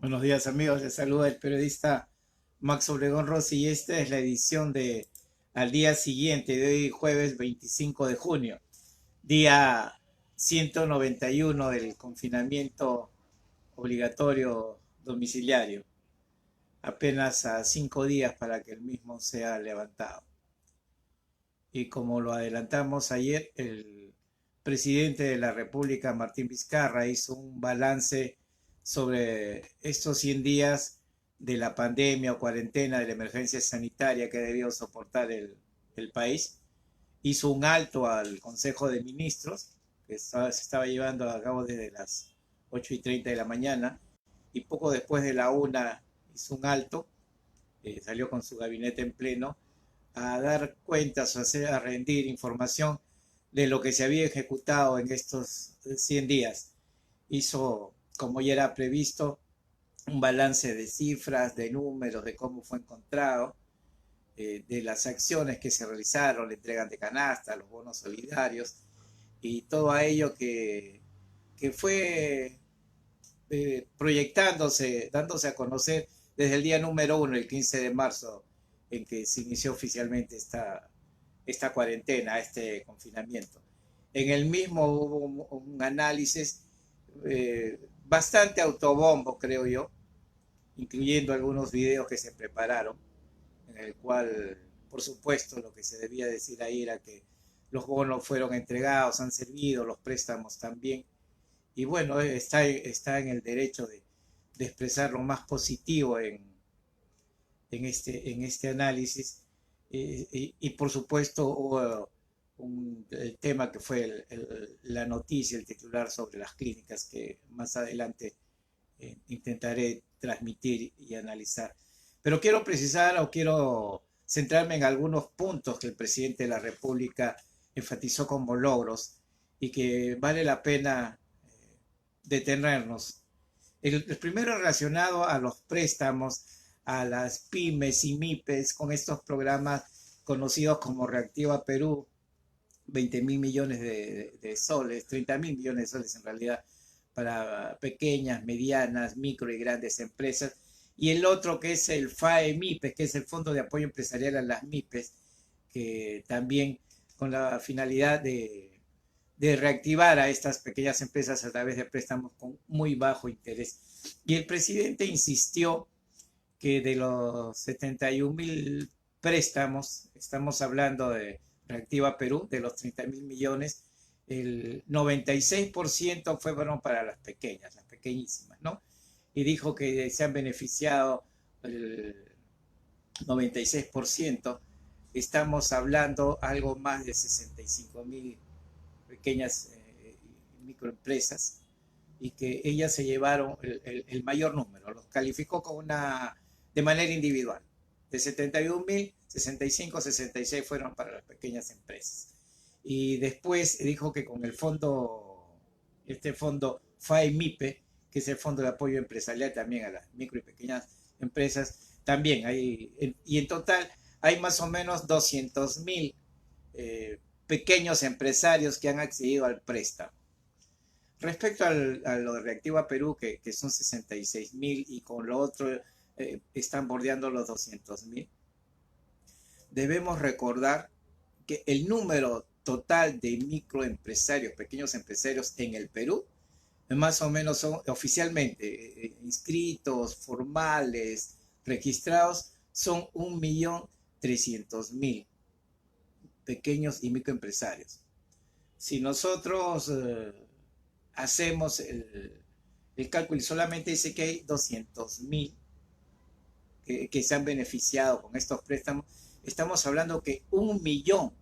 Buenos días amigos, les saluda el periodista Max Obregón Rossi y esta es la edición de al día siguiente de hoy jueves 25 de junio, día 191 del confinamiento obligatorio domiciliario, apenas a 5 días para que el mismo sea levantado. Y como lo adelantamos ayer, el presidente de la República, Martín Vizcarra, hizo un balance sobre estos 100 días de la pandemia o cuarentena de la emergencia sanitaria que ha debido soportar el país. Hizo un alto al Consejo de Ministros, que se estaba llevando a cabo desde las 8:30 de la mañana, y poco después de la una hizo un alto, salió con su gabinete en pleno a dar cuentas, a rendir información de lo que se había ejecutado en estos 100 días. Hizo, como ya era previsto, un balance de cifras, de números, de cómo fue encontrado, de las acciones que se realizaron, la entrega de canasta, los bonos solidarios y todo ello que fue proyectándose, dándose a conocer desde el día número uno, el 15 de marzo, en que se inició oficialmente esta cuarentena, este confinamiento. En el mismo hubo un análisis bastante autobombo, creo yo, incluyendo algunos videos que se prepararon, en el cual, por supuesto, lo que se debía decir ahí era que los bonos fueron entregados, han servido, los préstamos también, y bueno, está en el derecho de expresar lo más positivo en este análisis. Y por supuesto hubo el tema que fue la noticia, el titular sobre las clínicas que más adelante intentaré transmitir y analizar. Pero quiero precisar o quiero centrarme en algunos puntos que el presidente de la República enfatizó como logros y que vale la pena detenernos. El primero relacionado a los préstamos, a las pymes y MIPES, con estos programas conocidos como Reactiva Perú, 20.000 millones de soles, 30.000 millones de soles en realidad, para pequeñas, medianas, micro y grandes empresas. Y el otro que es el FAE-MIPES, que es el Fondo de Apoyo Empresarial a las MIPES, que también con la finalidad de reactivar a estas pequeñas empresas a través de préstamos con muy bajo interés. Y el presidente insistió que de los 71.000 préstamos, estamos hablando de Reactiva Perú, de los 30.000 millones, el 96% fueron para las pequeñas, las pequeñísimas, ¿no? Y dijo que se han beneficiado el 96%, estamos hablando algo más de 65.000 pequeñas microempresas, y que ellas se llevaron el mayor número, los calificó de manera individual. De 71.000, 65, 66 fueron para las pequeñas empresas. Y después dijo que con este fondo FAEMIPE, que es el Fondo de Apoyo Empresarial también a las micro y pequeñas empresas, también hay, y en total hay más o menos 200.000 pequeños empresarios que han accedido al préstamo. Respecto a lo de Reactiva Perú, que son 66.000 y con lo otro están bordeando los 200.000, debemos recordar que el número total de microempresarios, pequeños empresarios en el Perú, más o menos son oficialmente inscritos, formales, registrados, son 1.300.000 pequeños y microempresarios. Si nosotros hacemos el cálculo y solamente dice que hay 200.000 que se han beneficiado con estos préstamos, estamos hablando que 1 millón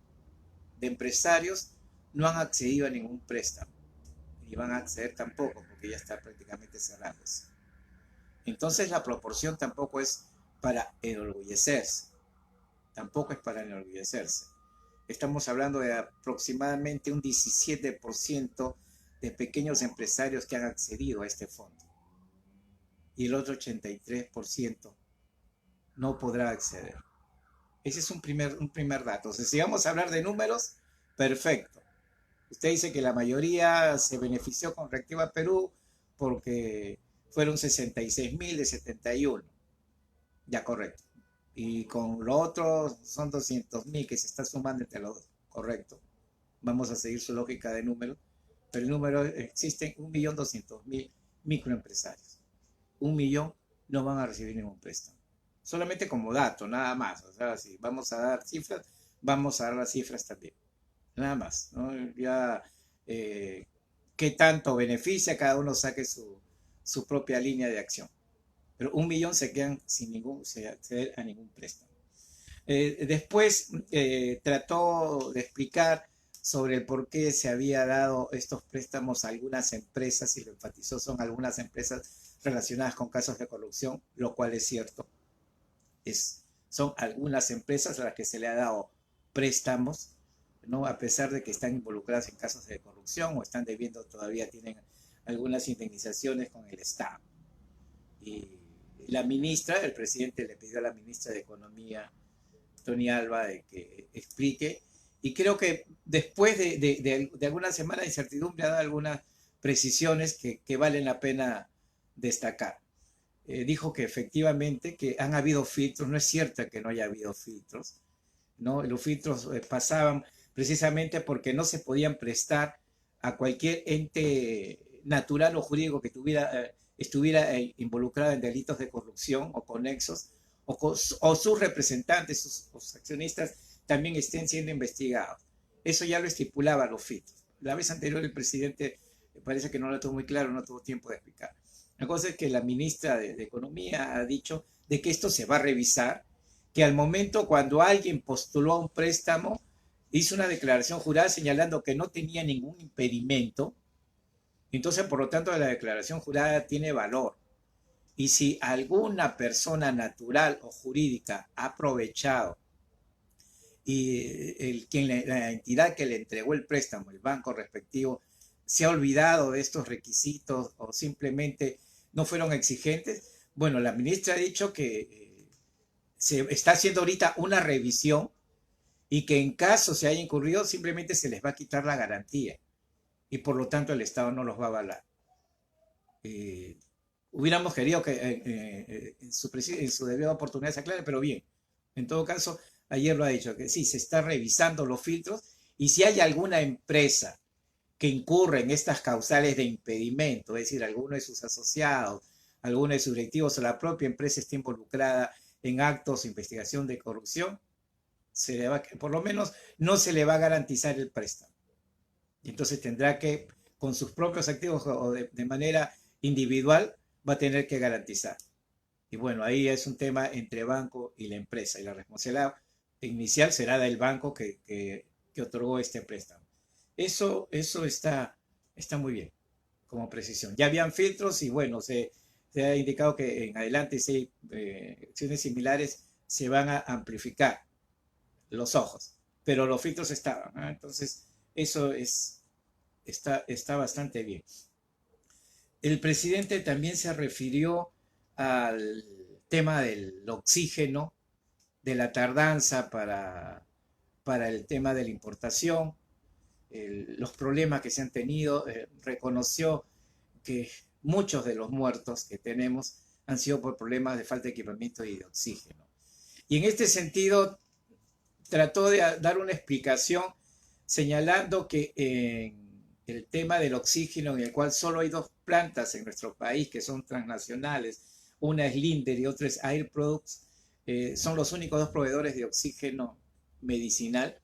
de empresarios no han accedido a ningún préstamo, ni van a acceder tampoco porque ya está prácticamente cerrándose. Entonces la proporción tampoco es para enorgullecerse, tampoco es para enorgullecerse. Estamos hablando de aproximadamente un 17% de pequeños empresarios que han accedido a este fondo, y el otro 83% no podrá acceder. Ese es un primer dato. O sea, si vamos a hablar de números, perfecto. Usted dice que la mayoría se benefició con Reactiva Perú porque fueron 66.000 de 71. Ya, correcto. Y con lo otro son 200.000 que se está sumando entre los dos. Correcto. Vamos a seguir su lógica de números. Pero el número, existen 1.200.000 microempresarios. 1.000.000 no van a recibir ningún préstamo. Solamente como dato, nada más. O sea, si vamos a dar cifras, vamos a dar las cifras también. Nada más, ¿no? Ya, qué tanto beneficia, cada uno saque su propia línea de acción. Pero 1.000.000 se quedan sin acceder a ningún préstamo. Después trató de explicar sobre el por qué se había dado estos préstamos a algunas empresas, y lo enfatizó, son algunas empresas relacionadas con casos de corrupción, lo cual es cierto. Son algunas empresas a las que se le ha dado préstamos, ¿no? A pesar de que están involucradas en casos de corrupción o están debiendo, todavía tienen algunas indemnizaciones con el Estado. Y la ministra, el presidente le pidió a la ministra de Economía, Tony Alva, de que explique, y creo que después de algunas semanas de incertidumbre ha dado algunas precisiones que valen la pena destacar. Dijo que efectivamente que han habido filtros, no es cierto que no haya habido filtros, ¿no? Los filtros pasaban precisamente porque no se podían prestar a cualquier ente natural o jurídico que estuviera involucrado en delitos de corrupción o conexos, o sus representantes, sus accionistas también estén siendo investigados. Eso ya lo estipulaba los filtros. La vez anterior el presidente parece que no lo tuvo muy claro, no tuvo tiempo de explicar. La cosa es que la ministra de Economía ha dicho de que esto se va a revisar, que al momento cuando alguien postuló a un préstamo, hizo una declaración jurada señalando que no tenía ningún impedimento. Entonces, por lo tanto, la declaración jurada tiene valor. Y si alguna persona natural o jurídica ha aprovechado y la entidad que le entregó el préstamo, el banco respectivo, se ha olvidado de estos requisitos o simplemente no fueron exigentes, bueno, la ministra ha dicho que se está haciendo ahorita una revisión y que en caso se haya incurrido simplemente se les va a quitar la garantía y por lo tanto el Estado no los va a avalar. Hubiéramos querido que en su debida oportunidad se aclare, pero bien, en todo caso, ayer lo ha dicho, que sí, se está revisando los filtros y si hay alguna empresa que incurre en estas causales de impedimento, es decir, alguno de sus asociados, alguno de sus directivos o la propia empresa está involucrada en actos de investigación de corrupción, por lo menos no se le va a garantizar el préstamo. Y entonces tendrá que, con sus propios activos o de manera individual, va a tener que garantizar. Y bueno, ahí es un tema entre banco y la empresa. Y la responsabilidad inicial será del banco que otorgó este préstamo. Eso está muy bien como precisión. Ya habían filtros y bueno, se ha indicado que en adelante si hay acciones similares se van a amplificar los ojos, pero los filtros estaban, ¿eh? Entonces eso está bastante bien. El presidente también se refirió al tema del oxígeno, de la tardanza para el tema de la importación, los problemas que se han tenido, reconoció que muchos de los muertos que tenemos han sido por problemas de falta de equipamiento y de oxígeno. Y en este sentido trató de dar una explicación señalando que en el tema del oxígeno, en el cual solo hay dos plantas en nuestro país que son transnacionales, una es Linde y otra es Air Products, son los únicos dos proveedores de oxígeno medicinal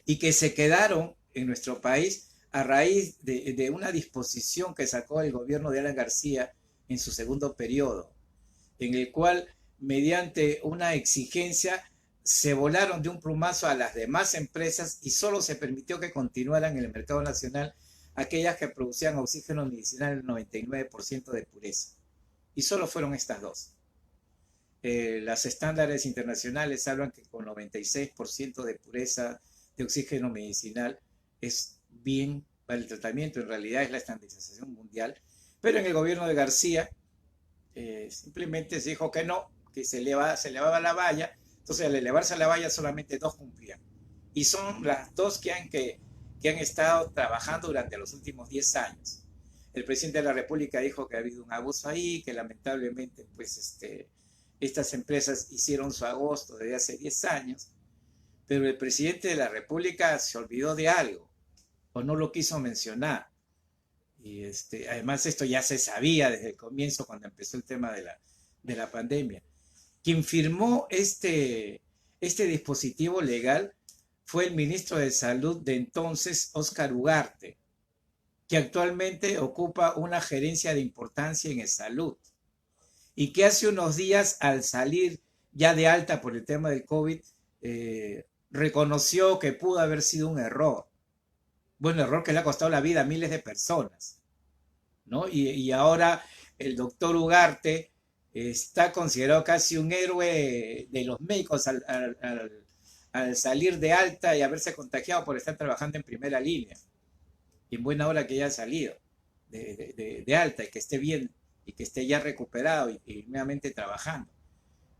y que se quedaron en nuestro país a raíz de una disposición que sacó el gobierno de Alan García en su segundo periodo, en el cual mediante una exigencia se volaron de un plumazo a las demás empresas y solo se permitió que continuaran en el mercado nacional aquellas que producían oxígeno medicinal en 99% de pureza. Y solo fueron estas dos. Los estándares internacionales hablan que con 96% de pureza de oxígeno medicinal es bien para el tratamiento, en realidad es la estandarización mundial, pero en el gobierno de García simplemente se dijo que no, que se elevaba la valla, entonces al elevarse la valla solamente dos cumplían, y son las dos que han estado trabajando durante los últimos 10 años. el presidente de la República dijo que ha habido un abuso ahí, que lamentablemente pues estas empresas hicieron su agosto desde hace 10 años, pero el presidente de la República se olvidó de algo o no lo quiso mencionar. Y además esto ya se sabía desde el comienzo cuando empezó el tema de la pandemia. Quien firmó este dispositivo legal fue el ministro de Salud de entonces, Óscar Ugarte, que actualmente ocupa una gerencia de importancia en salud y que hace unos días, al salir ya de alta por el tema del COVID, reconoció que pudo haber sido un error. Bueno, error que le ha costado la vida a miles de personas, ¿no? Y ahora el doctor Ugarte está considerado casi un héroe de los médicos al salir de alta y haberse contagiado por estar trabajando en primera línea. Y en buena hora que ya ha salido de alta y que esté bien y que esté ya recuperado y nuevamente trabajando.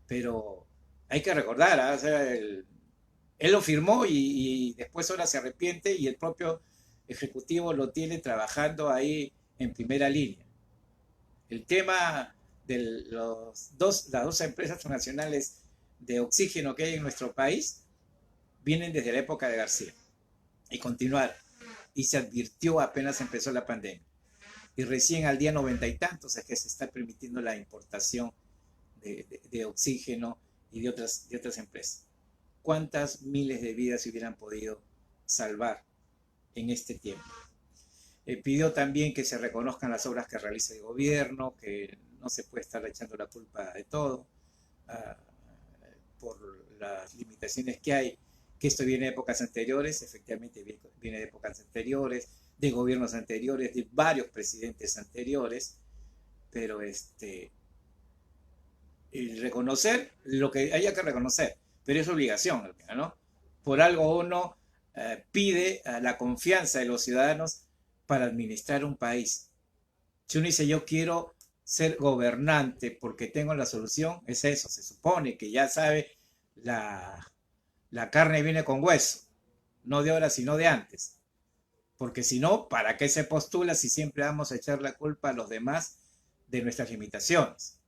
Pero hay que recordar, ¿eh? O sea, él lo firmó y después ahora se arrepiente y el propio ejecutivo lo tiene trabajando ahí en primera línea. El tema de las dos empresas transnacionales de oxígeno que hay en nuestro país vienen desde la época de García y continuaron. Y se advirtió apenas empezó la pandemia. Y recién al día 90 y tantos es que se está permitiendo la importación de oxígeno y de otras empresas. ¿Cuántas miles de vidas se hubieran podido salvar en este tiempo? Pidió también que se reconozcan las obras que realiza el gobierno, que no se puede estar echando la culpa de todo por las limitaciones que hay, que esto viene de épocas anteriores, efectivamente viene de épocas anteriores, de gobiernos anteriores, de varios presidentes anteriores, pero el reconocer lo que haya que reconocer, pero es obligación, ¿no? Por algo uno pide la confianza de los ciudadanos para administrar un país. Si uno dice yo quiero ser gobernante porque tengo la solución, es eso, se supone que ya sabe la carne viene con hueso, no de ahora sino de antes. Porque si no, ¿para qué se postula si siempre vamos a echar la culpa a los demás de nuestras limitaciones?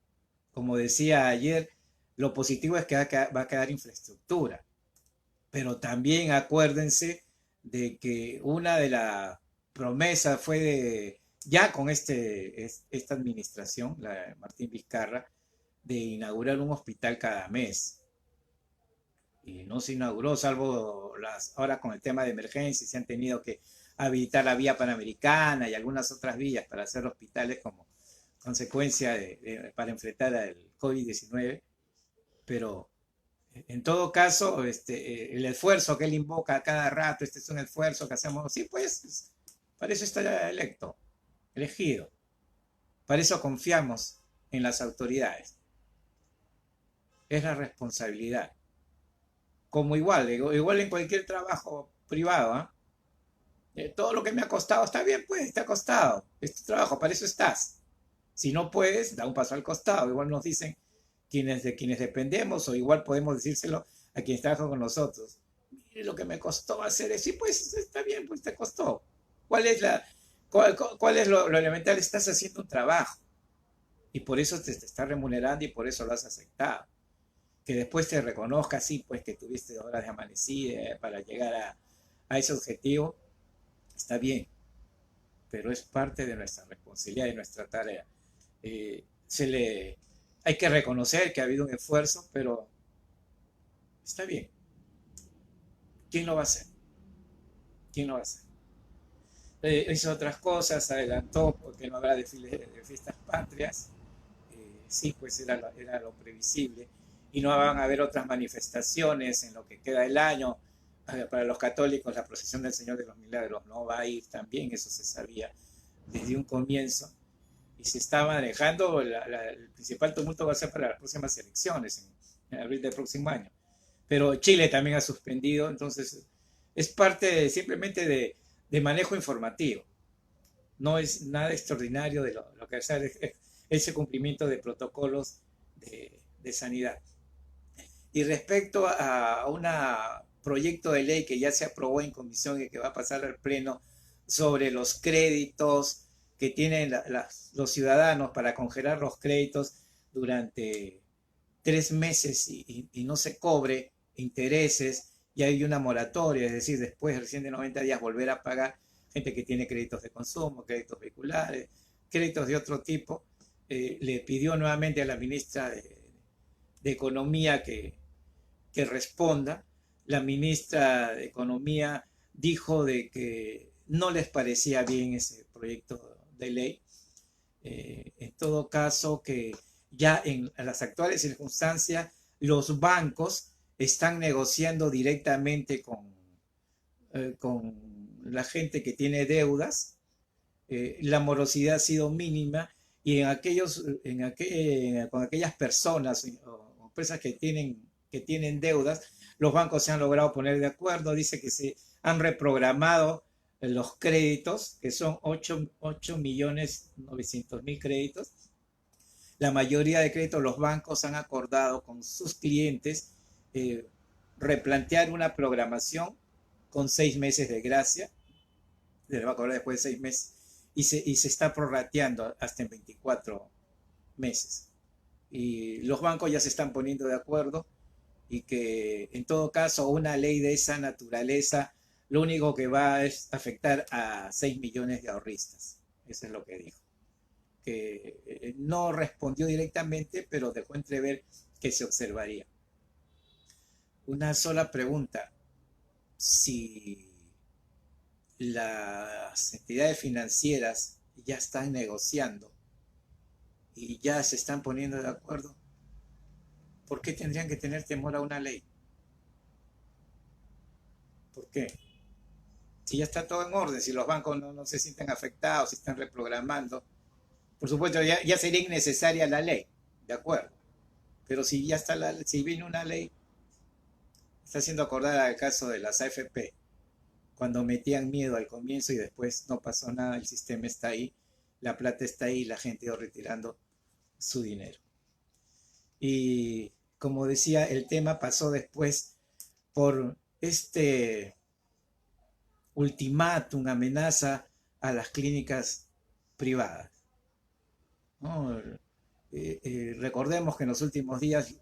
Como decía ayer, lo positivo es que va a quedar infraestructura. Pero también acuérdense de que una de las promesas fue ya con esta administración, la de Martín Vizcarra, de inaugurar un hospital cada mes. Y no se inauguró, salvo ahora con el tema de emergencia, se han tenido que habilitar la vía panamericana y algunas otras vías para hacer hospitales como consecuencia para enfrentar al COVID-19, pero en todo caso, el esfuerzo que él invoca a cada rato, este es un esfuerzo que hacemos, sí, pues, para eso está elegido, para eso confiamos en las autoridades, es la responsabilidad, como igual en cualquier trabajo privado, todo lo que me ha costado, está bien, pues, te ha costado, es tu trabajo, para eso estás. Si no puedes, da un paso al costado. Igual nos dicen de quienes dependemos, o igual podemos decírselo a quienes trabajan con nosotros. Mire lo que me costó hacer eso. Y pues está bien, pues te costó. ¿Cuál es lo elemental? Estás haciendo un trabajo. Y por eso te está remunerando y por eso lo has aceptado. Que después te reconozca, sí, pues que tuviste horas de amanecida para llegar a ese objetivo. Está bien. Pero es parte de nuestra responsabilidad, de nuestra tarea. Hay que reconocer que ha habido un esfuerzo, pero está bien. ¿Quién lo va a hacer? ¿Quién lo va a hacer? Hizo otras cosas, adelantó porque no habrá desfiles de fiestas patrias. Sí, pues era lo previsible. Y no van a haber otras manifestaciones en lo que queda del año. Para los católicos, la procesión del Señor de los Milagros no va a ir también, eso se sabía desde un comienzo. Y se está manejando, el principal tumulto va a ser para las próximas elecciones, en abril del próximo año. Pero Chile también ha suspendido, entonces es parte simplemente de manejo informativo. No es nada extraordinario de lo que hacer, es ese cumplimiento de protocolos de sanidad. Y respecto a un proyecto de ley que ya se aprobó en comisión y que va a pasar al pleno sobre los créditos que tienen los ciudadanos para congelar los créditos durante 3 meses y no se cobre intereses y hay una moratoria, es decir, después recién de 90 días volver a pagar, gente que tiene créditos de consumo, créditos vehiculares, créditos de otro tipo, le pidió nuevamente a la ministra de Economía que responda. La ministra de Economía dijo de que no les parecía bien ese proyecto de ley. En todo caso, que ya en las actuales circunstancias los bancos están negociando directamente con la gente que tiene deudas. La morosidad ha sido mínima y con aquellas personas o empresas que tienen deudas, los bancos se han logrado poner de acuerdo. Dice que se han reprogramado los créditos, que son 8.900.000 créditos. La mayoría de créditos los bancos han acordado con sus clientes replantear una programación con 6 meses de gracia. Se le va a cobrar después de 6 meses y se está prorrateando hasta en 24 meses. Y los bancos ya se están poniendo de acuerdo y que en todo caso una ley de esa naturaleza lo único que va es afectar a 6 millones de ahorristas. Eso es lo que dijo. Que no respondió directamente, pero dejó entrever que se observaría. Una sola pregunta. Si las entidades financieras ya están negociando y ya se están poniendo de acuerdo, ¿por qué tendrían que tener temor a una ley? ¿Por qué? Si ya está todo en orden, si los bancos no se sienten afectados, si están reprogramando, por supuesto ya sería innecesaria la ley, de acuerdo. Pero si ya está si viene una ley, está haciendo acordar al caso de las AFP, cuando metían miedo al comienzo y después no pasó nada, el sistema está ahí, la plata está ahí y la gente iba retirando su dinero. Y como decía, el tema pasó después por este ultimátum, amenaza a las clínicas privadas, ¿no? Recordemos que en los últimos días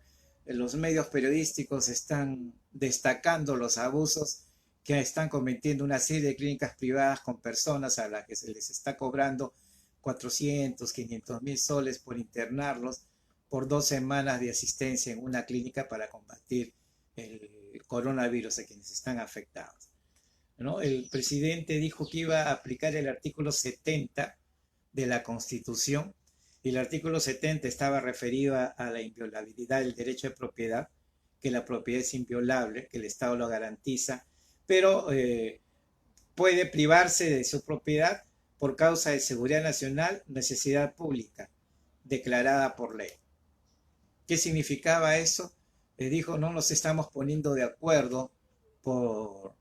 los medios periodísticos están destacando los abusos que están cometiendo una serie de clínicas privadas con personas a las que se les está cobrando 400, 500.000 soles por internarlos por 2 semanas de asistencia en una clínica para combatir el coronavirus a quienes están afectados, ¿no? El presidente dijo que iba a aplicar el artículo 70 de la Constitución, y el artículo 70 estaba referido a la inviolabilidad del derecho de propiedad, que la propiedad es inviolable, que el Estado lo garantiza, pero puede privarse de su propiedad por causa de seguridad nacional, necesidad pública, declarada por ley. ¿Qué significaba eso? Dijo, no nos estamos poniendo de acuerdo por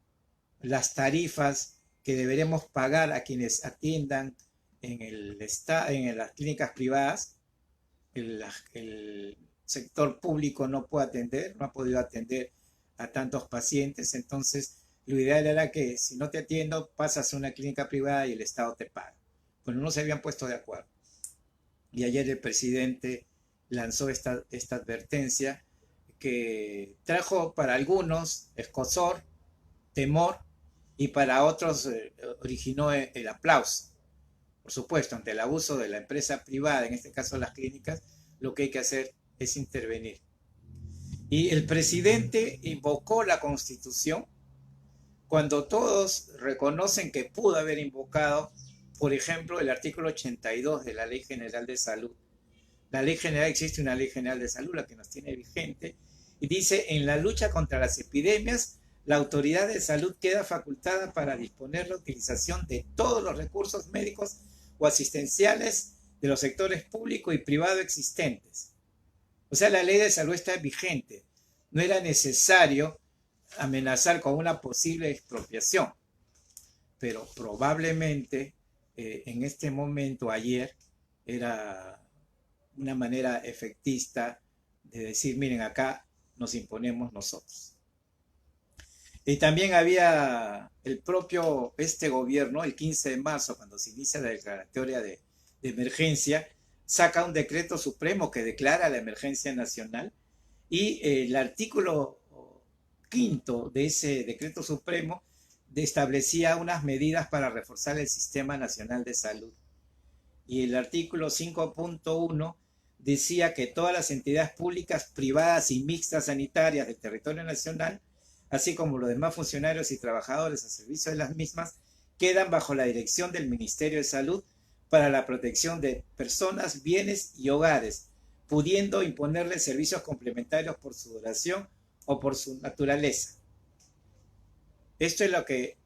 las tarifas que deberemos pagar a quienes atiendan en las clínicas privadas. El sector público no puede atender, no ha podido atender a tantos pacientes, entonces lo ideal era que si no te atiendo pasas a una clínica privada y el Estado te paga. Bueno, no se habían puesto de acuerdo. Y ayer el presidente lanzó esta advertencia que trajo para algunos escozor, temor, y para otros originó el aplauso. Por supuesto, ante el abuso de la empresa privada, en este caso las clínicas, lo que hay que hacer es intervenir. Y el presidente invocó la Constitución cuando todos reconocen que pudo haber invocado, por ejemplo, el artículo 82 de la Ley General de Salud. La Ley General, existe una Ley General de Salud, la que nos tiene vigente, y dice, en la lucha contra las epidemias, la autoridad de salud queda facultada para disponer la utilización de todos los recursos médicos o asistenciales de los sectores público y privado existentes. O sea, la ley de salud está vigente. No era necesario amenazar con una posible expropiación, pero probablemente en este momento, ayer, era una manera efectista de decir, miren, acá nos imponemos nosotros. Y también había el propio, este gobierno, el 15 de marzo, cuando se inicia la declaratoria de emergencia, saca un decreto supremo que declara la emergencia nacional y el artículo quinto de ese decreto supremo establecía unas medidas para reforzar el sistema nacional de salud. Y el artículo 5.1 decía que todas las entidades públicas, privadas y mixtas sanitarias del territorio nacional, así como los demás funcionarios y trabajadores a servicio de las mismas, quedan bajo la dirección del Ministerio de Salud para la protección de personas, bienes y hogares, pudiendo imponerles servicios complementarios por su duración o por su naturaleza. Esto es lo que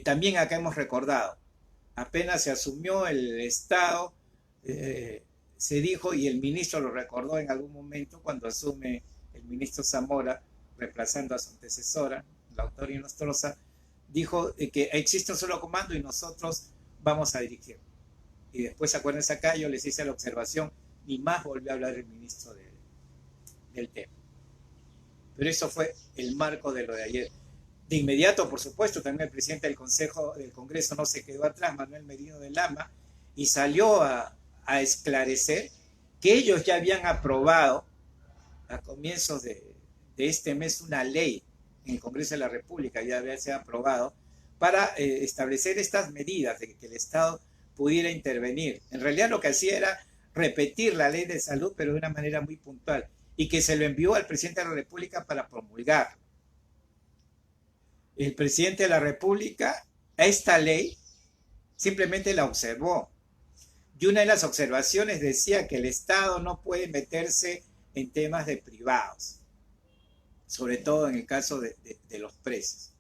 también acá hemos recordado. Apenas se asumió el Estado, se dijo, y el ministro lo recordó en algún momento cuando asume el ministro Zamora, reemplazando a su antecesora, la autora Inostroza, dijo que existe un solo comando y nosotros vamos a dirigir. Y después, acuérdense acá, yo les hice la observación, ni más volvió a hablar el ministro del tema. Pero eso fue el marco de lo de ayer. De inmediato, por supuesto, también el presidente del Congreso no se quedó atrás, Manuel Merino de Lama, y salió a esclarecer que ellos ya habían aprobado a comienzos de este mes una ley en el Congreso de la República, ya había sido aprobado, para establecer estas medidas de que el Estado pudiera intervenir. En realidad lo que hacía era repetir la ley de salud, pero de una manera muy puntual, y que se lo envió al presidente de la República para promulgar. El presidente de la República a esta ley simplemente la observó. Y una de las observaciones decía que el Estado no puede meterse en temas de privados, sobre todo en el caso de los precios.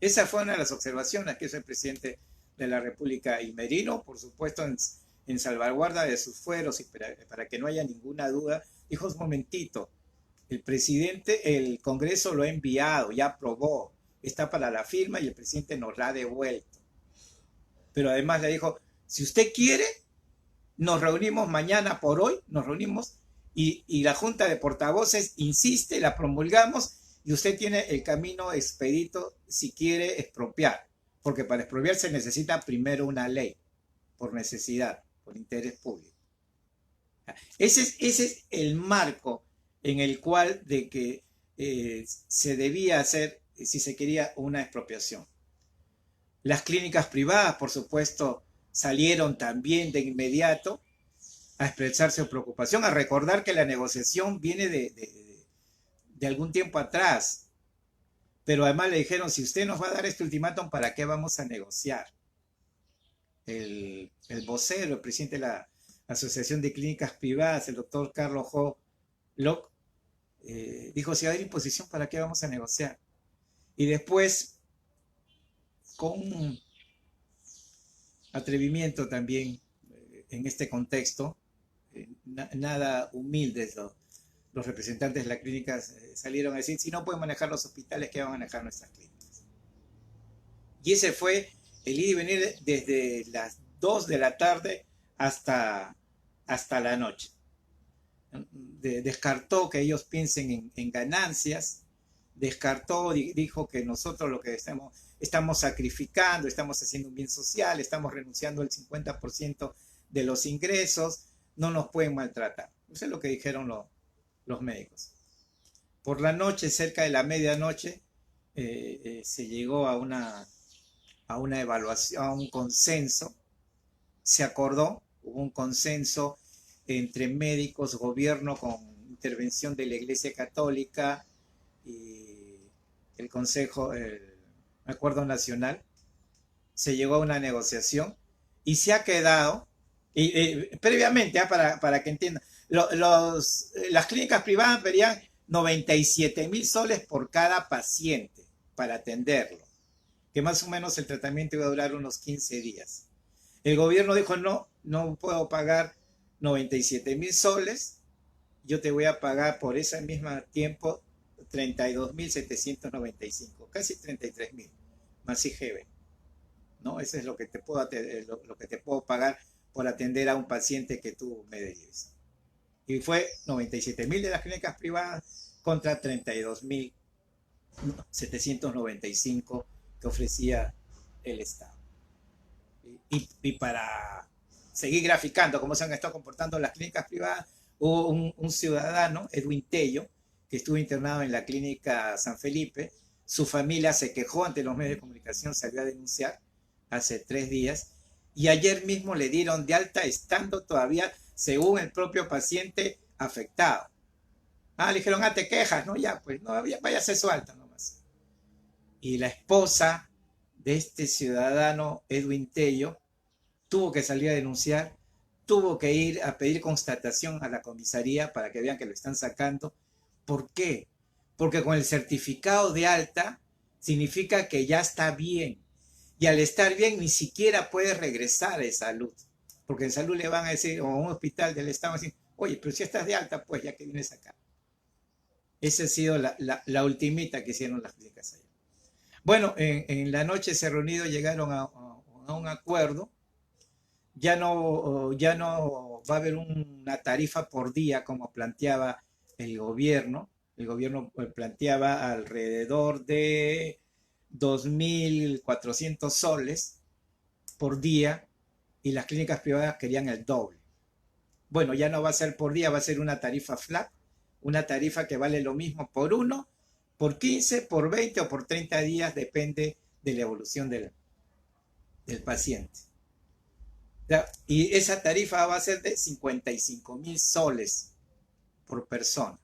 Esa fue una de las observaciones que hizo el presidente de la República, y Merino, por supuesto, en salvaguarda de sus fueros y para que no haya ninguna duda, dijo: un momentito, el Congreso lo ha enviado, ya aprobó, está para la firma y el presidente nos la ha devuelto. Pero además le dijo: si usted quiere, nos reunimos mañana por hoy, nos reunimos y la Junta de Portavoces insiste, la promulgamos y usted tiene el camino expedito si quiere expropiar, porque para expropiar se necesita primero una ley, por necesidad, por interés público. Ese es el marco en el cual de que se debía hacer, si se quería, una expropiación. Las clínicas privadas, por supuesto, salieron también de inmediato a expresar su preocupación, a recordar que la negociación viene de algún tiempo atrás. Pero además le dijeron: si usted nos va a dar este ultimátum, ¿para qué vamos a negociar? El vocero, el presidente de la Asociación de Clínicas Privadas, el doctor Carlos J. Locke, dijo: si va a haber imposición, ¿para qué vamos a negociar? Y después, con un atrevimiento también en este contexto, nada humildes los representantes de las clínicas salieron a decir: si no pueden manejar los hospitales, ¿qué van a manejar nuestras clínicas? Y ese fue el ir y venir desde las 2 de la tarde hasta la noche. Descartó que ellos piensen en ganancias, descartó, dijo que nosotros lo que estamos sacrificando, estamos haciendo un bien social, estamos renunciando al 50% de los ingresos, no nos pueden maltratar. Eso es lo que dijeron los médicos. Por la noche, cerca de la medianoche, se llegó a una evaluación, a un consenso, se acordó, hubo un consenso entre médicos, gobierno con intervención de la Iglesia Católica y el Consejo, el Acuerdo Nacional. Se llegó a una negociación y se ha quedado, previamente, para que entiendan, las clínicas privadas pedían 97.000 soles por cada paciente para atenderlo, que más o menos el tratamiento iba a durar unos 15 días. El gobierno dijo: no puedo pagar 97.000 soles, yo te voy a pagar por ese mismo tiempo 32.795, casi 33.000, más IGB. ¿No? Eso es lo que te puedo pagar por atender a un paciente que tú me derives. Y fue 97.000 de las clínicas privadas contra 32.000 795 que ofrecía el Estado. Y para seguir graficando cómo se han estado comportando las clínicas privadas, hubo un ciudadano, Edwin Tello, que estuvo internado en la clínica San Felipe. Su familia se quejó ante los medios de comunicación, salió a denunciar hace 3 días, y ayer mismo le dieron de alta estando todavía, según el propio paciente, afectado. Le dijeron, te quejas, ¿no? Ya, pues, no, vaya a hacer su alta nomás. Y la esposa de este ciudadano, Edwin Tello, tuvo que salir a denunciar, tuvo que ir a pedir constatación a la comisaría para que vean que lo están sacando. ¿Por qué? Porque con el certificado de alta significa que ya está bien. Y al estar bien ni siquiera puede regresar a salud. Porque en salud le van a decir, o a un hospital del Estado, decir, oye, pero si estás de alta, pues ya que vienes acá. Esa ha sido la ultimita que hicieron las clínicas allá. Bueno, en la noche se reunido, llegaron a un acuerdo. Ya no va a haber una tarifa por día como planteaba el gobierno. El gobierno planteaba alrededor de 2.400 soles por día y las clínicas privadas querían el doble. Bueno, ya no va a ser por día, va a ser una tarifa flat, una tarifa que vale lo mismo por 1, por 15, por 20 o por 30 días, depende de la evolución del paciente. Y esa tarifa va a ser de 55.000 soles por persona,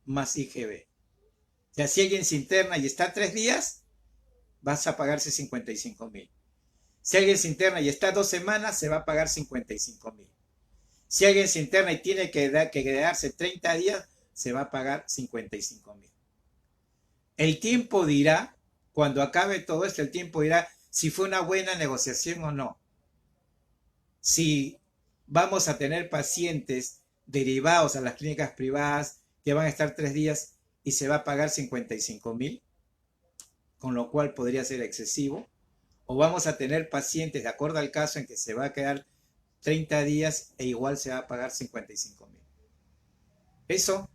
más IGB. O sea, si alguien se interna y está 3 días, vas a pagarse 55.000. Si alguien se interna y está 2 semanas, se va a pagar 55.000. Si alguien se interna y tiene que quedarse 30 días, se va a pagar 55.000. El tiempo dirá, cuando acabe todo esto, el tiempo dirá si fue una buena negociación o no. Si vamos a tener pacientes derivados a las clínicas privadas que van a estar 3 días y se va a pagar 55.000, con lo cual podría ser excesivo, o vamos a tener pacientes de acuerdo al caso en que se va a quedar 30 días e igual se va a pagar 55.000. Eso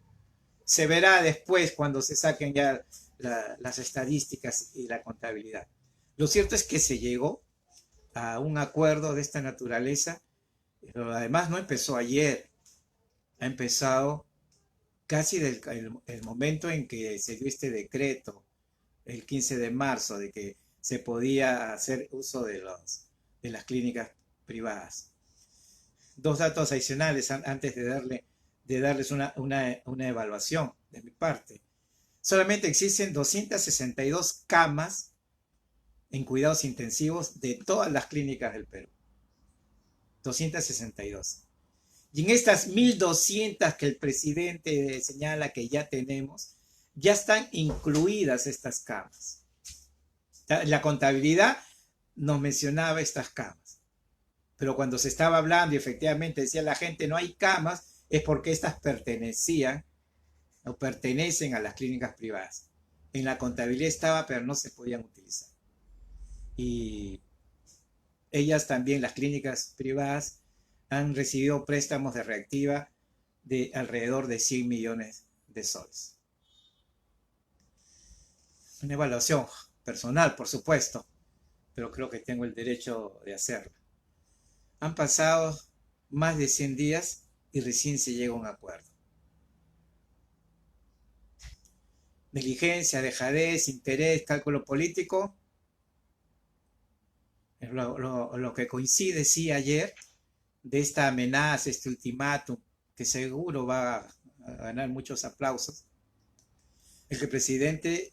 se verá después cuando se saquen ya las estadísticas y la contabilidad. Lo cierto es que se llegó a un acuerdo de esta naturaleza, pero además no empezó ayer, ha empezado casi el momento en que se dio este decreto, el 15 de marzo, de que se podía hacer uso de las clínicas privadas. 2 datos adicionales antes de darles una evaluación de mi parte. Solamente existen 262 camas en cuidados intensivos de todas las clínicas del Perú. 262. Y en estas 1.200 que el presidente señala que ya tenemos, ya están incluidas estas camas. La contabilidad nos mencionaba estas camas. Pero cuando se estaba hablando y efectivamente decía la gente no hay camas, es porque estas pertenecían o pertenecen a las clínicas privadas. En la contabilidad estaba, pero no se podían utilizar. Y ellas también, las clínicas privadas, han recibido préstamos de Reactiva de alrededor de 100 millones de soles. Una evaluación personal, por supuesto, pero creo que tengo el derecho de hacerlo. Han pasado más de 100 días y recién se llega a un acuerdo. Negligencia, dejadez, interés, cálculo político. Lo que coincide, sí, ayer, de esta amenaza, este ultimátum, que seguro va a ganar muchos aplausos, el que el presidente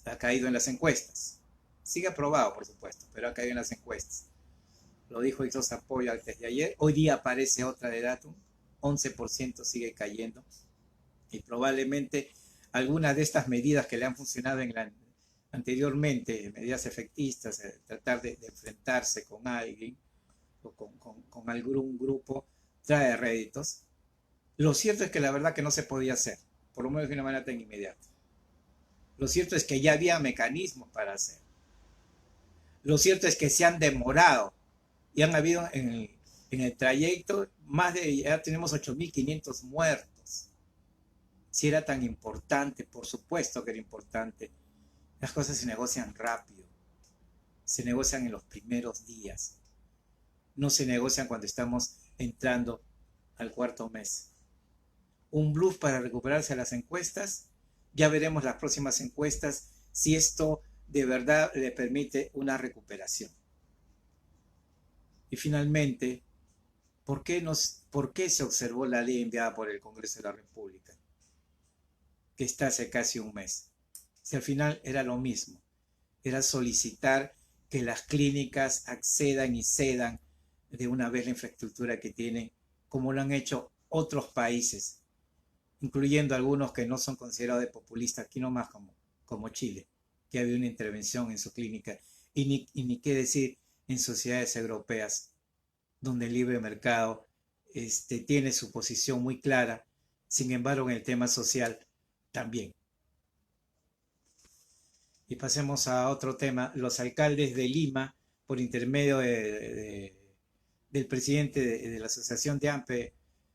ha caído en las encuestas. Sigue aprobado, por supuesto, pero ha caído en las encuestas. Lo dijo Ixos Apoyo antes de ayer. Hoy día aparece otra de datum, 11% sigue cayendo. Y probablemente algunas de estas medidas que le han funcionado anteriormente, medidas efectistas, tratar de enfrentarse con alguien o con algún grupo, trae réditos. Lo cierto es que la verdad que no se podía hacer, por lo menos de una manera tan inmediata. Lo cierto es que ya había mecanismos para hacer. Lo cierto es que se han demorado y han habido en el trayecto ya tenemos 8.500 muertos. Si era tan importante, por supuesto que era importante. Las cosas se negocian rápido, se negocian en los primeros días, no se negocian cuando estamos entrando al cuarto mes. Un bluff para recuperarse a las encuestas. Ya veremos las próximas encuestas si esto de verdad le permite una recuperación. Y finalmente, ¿por qué se observó la ley enviada por el Congreso de la República, que está hace casi un mes? Si al final era lo mismo, era solicitar que las clínicas accedan y cedan de una vez la infraestructura que tienen, como lo han hecho otros países, incluyendo algunos que no son considerados de populistas, aquí nomás como Chile, que había una intervención en su clínica, y ni qué decir en sociedades europeas, donde el libre mercado tiene su posición muy clara, sin embargo en el tema social también. Y pasemos a otro tema. Los alcaldes de Lima, por intermedio del presidente de la Asociación de AMPE,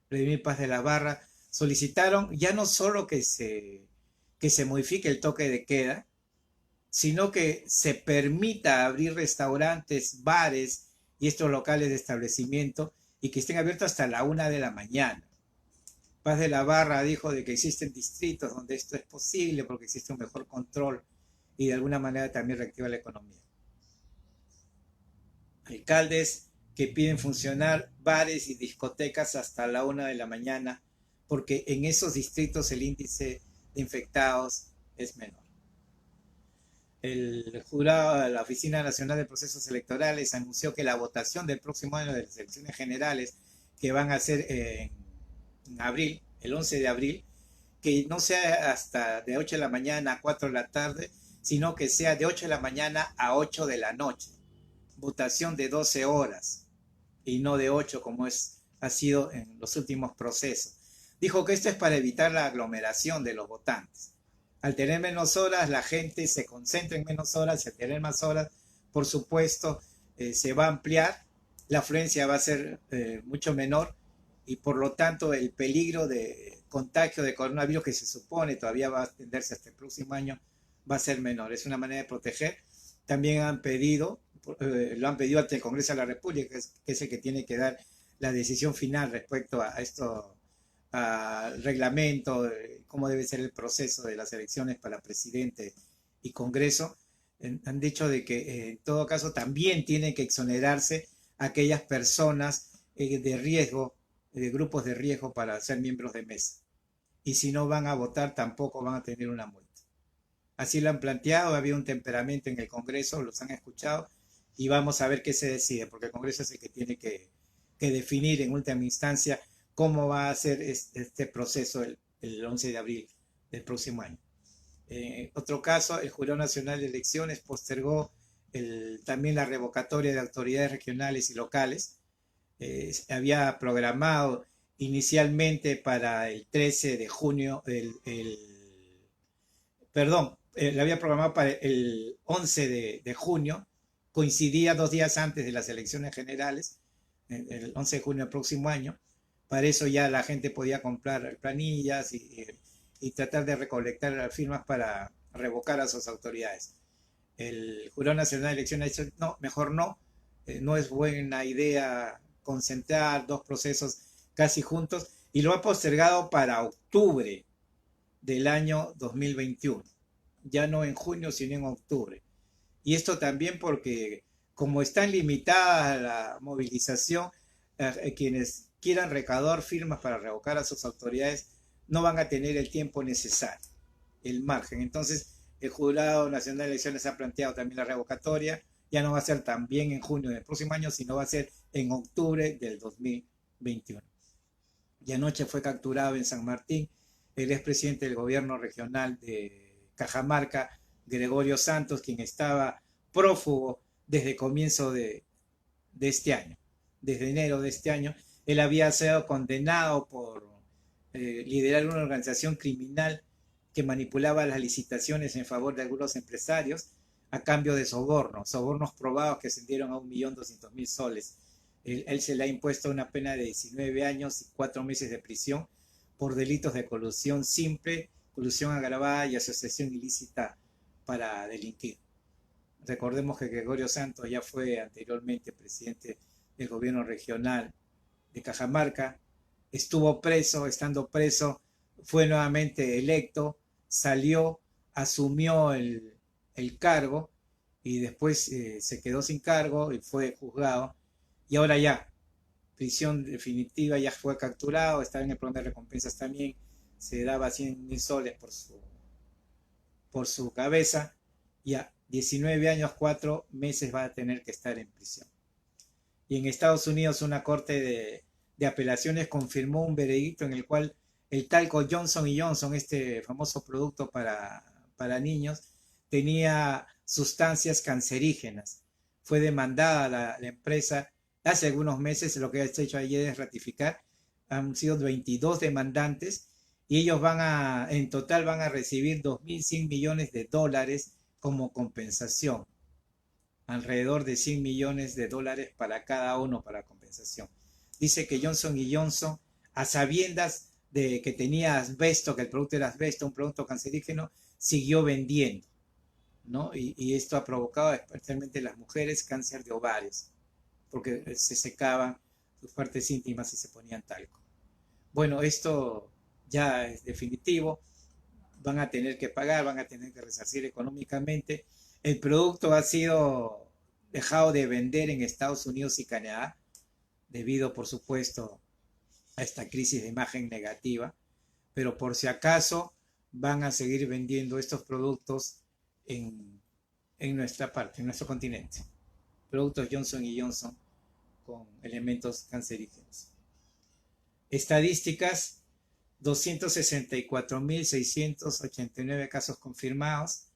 Vladimir Paz de la Barra, solicitaron ya no solo que se modifique el toque de queda, sino que se permita abrir restaurantes, bares y estos locales de establecimiento y que estén abiertos hasta la 1 de la mañana. Paz de la Barra dijo de que existen distritos donde esto es posible porque existe un mejor control y de alguna manera también reactiva la economía. Alcaldes que piden funcionar bares y discotecas hasta la 1 de la mañana porque en esos distritos el índice de infectados es menor. El jurado de la Oficina Nacional de Procesos Electorales anunció que la votación del próximo año de las elecciones generales, que van a ser en abril, el 11 de abril, que no sea hasta de 8 de la mañana a 4 de la tarde, sino que sea de 8 de la mañana a 8 de la noche. Votación de 12 horas y no de 8 como ha sido en los últimos procesos. Dijo que esto es para evitar la aglomeración de los votantes. Al tener menos horas, la gente se concentra en menos horas, y al tener más horas, por supuesto, se va a ampliar, la afluencia va a ser mucho menor y por lo tanto el peligro de contagio de coronavirus, que se supone todavía va a extenderse hasta el próximo año, va a ser menor. Es una manera de proteger. También lo han pedido ante el Congreso de la República, que es el que tiene que dar la decisión final respecto a esto, al reglamento, cómo debe ser el proceso de las elecciones para presidente y Congreso. Han dicho de que en todo caso también tienen que exonerarse aquellas personas de riesgo, de grupos de riesgo para ser miembros de mesa. Y si no van a votar, tampoco van a tener una multa. Así lo han planteado, había un temperamento en el Congreso, los han escuchado y vamos a ver qué se decide, porque el Congreso es el que tiene que definir en última instancia cómo va a ser este proceso el 11 de abril del próximo año. Otro caso, el Jurado Nacional de Elecciones postergó también la revocatoria de autoridades regionales y locales. Había programado inicialmente para el 13 de junio, la había programado para el 11 de junio, coincidía 2 días antes de las elecciones generales, el 11 de junio del próximo año. Para eso ya la gente podía comprar planillas y tratar de recolectar firmas para revocar a sus autoridades. El Jurado Nacional de Elecciones ha dicho, no, mejor no, no es buena idea concentrar 2 procesos casi juntos, y lo ha postergado para octubre del año 2021, ya no en junio sino en octubre. Y esto también porque como está limitada la movilización, quienes quieran recaudar firmas para revocar a sus autoridades no van a tener el tiempo necesario, el margen. Entonces el Jurado Nacional de Elecciones ha planteado también la revocatoria, ya no va a ser también en junio del próximo año, sino va a ser en octubre del 2021. Y anoche fue capturado en San Martín el expresidente del gobierno regional de Cajamarca, Gregorio Santos, quien estaba prófugo desde comienzo de este año, desde enero de este año. Él había sido condenado por liderar una organización criminal que manipulaba las licitaciones en favor de algunos empresarios a cambio de sobornos probados que ascendieron a 1.200.000 soles. Él se le ha impuesto una pena de 19 años y 4 meses de prisión por delitos de colusión simple, colusión agravada y asociación ilícita para delinquir. Recordemos que Gregorio Santos ya fue anteriormente presidente del gobierno regional de Cajamarca, estuvo preso, estando preso, fue nuevamente electo, salió, asumió el cargo y después se quedó sin cargo y fue juzgado. Y ahora ya, prisión definitiva, ya fue capturado, estaba en el programa de recompensas también, se daba 100.000 soles por su cabeza, y a 19 años, 4 meses va a tener que estar en prisión. Y en Estados Unidos una corte de apelaciones confirmó un veredicto en el cual el talco Johnson Johnson, este famoso producto para niños, tenía sustancias cancerígenas. Fue demandada la empresa hace algunos meses. Lo que ha hecho ayer es ratificar. Han sido 22 demandantes y ellos en total van a recibir 2.100 millones de dólares como compensación. Alrededor de 100 millones de dólares para cada uno para compensación. Dice que Johnson Johnson, a sabiendas de que tenía asbesto, que el producto era asbesto, un producto cancerígeno, siguió vendiendo, ¿no? Y esto ha provocado especialmente en las mujeres cáncer de ovarios, porque se secaban sus partes íntimas y se ponían talco. Bueno, esto ya es definitivo, van a tener que pagar, van a tener que resarcir económicamente. El producto ha sido dejado de vender en Estados Unidos y Canadá, debido, por supuesto, a esta crisis de imagen negativa, pero por si acaso van a seguir vendiendo estos productos en nuestra parte, en nuestro continente. Productos Johnson Johnson con elementos cancerígenos. Estadísticas: 264.689 casos confirmados,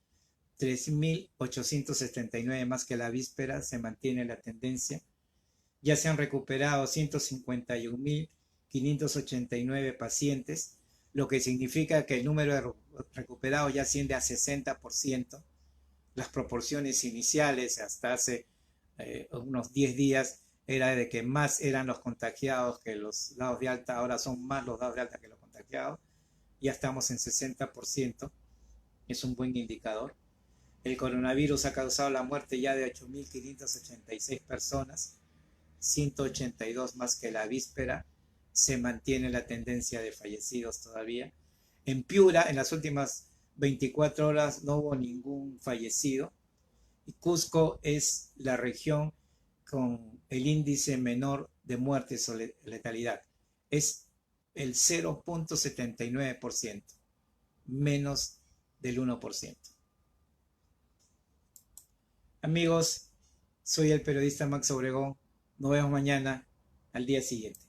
3.879 más que la víspera, se mantiene la tendencia. Ya se han recuperado 151.589 pacientes, lo que significa que el número de recuperados ya asciende a 60%. Las proporciones iniciales hasta hace unos 10 días era de que más eran los contagiados que los dados de alta, ahora son más los dados de alta que los contagiados. Ya estamos en 60%, es un buen indicador. El coronavirus ha causado la muerte ya de 8.586 personas, 182 más que la víspera. Se mantiene la tendencia de fallecidos todavía. En Piura, en las últimas 24 horas no hubo ningún fallecido. Y Cusco es la región con el índice menor de muertes o letalidad. Es el 0.79%, menos del 1%. Amigos, soy el periodista Max Obregón. Nos vemos mañana al día siguiente.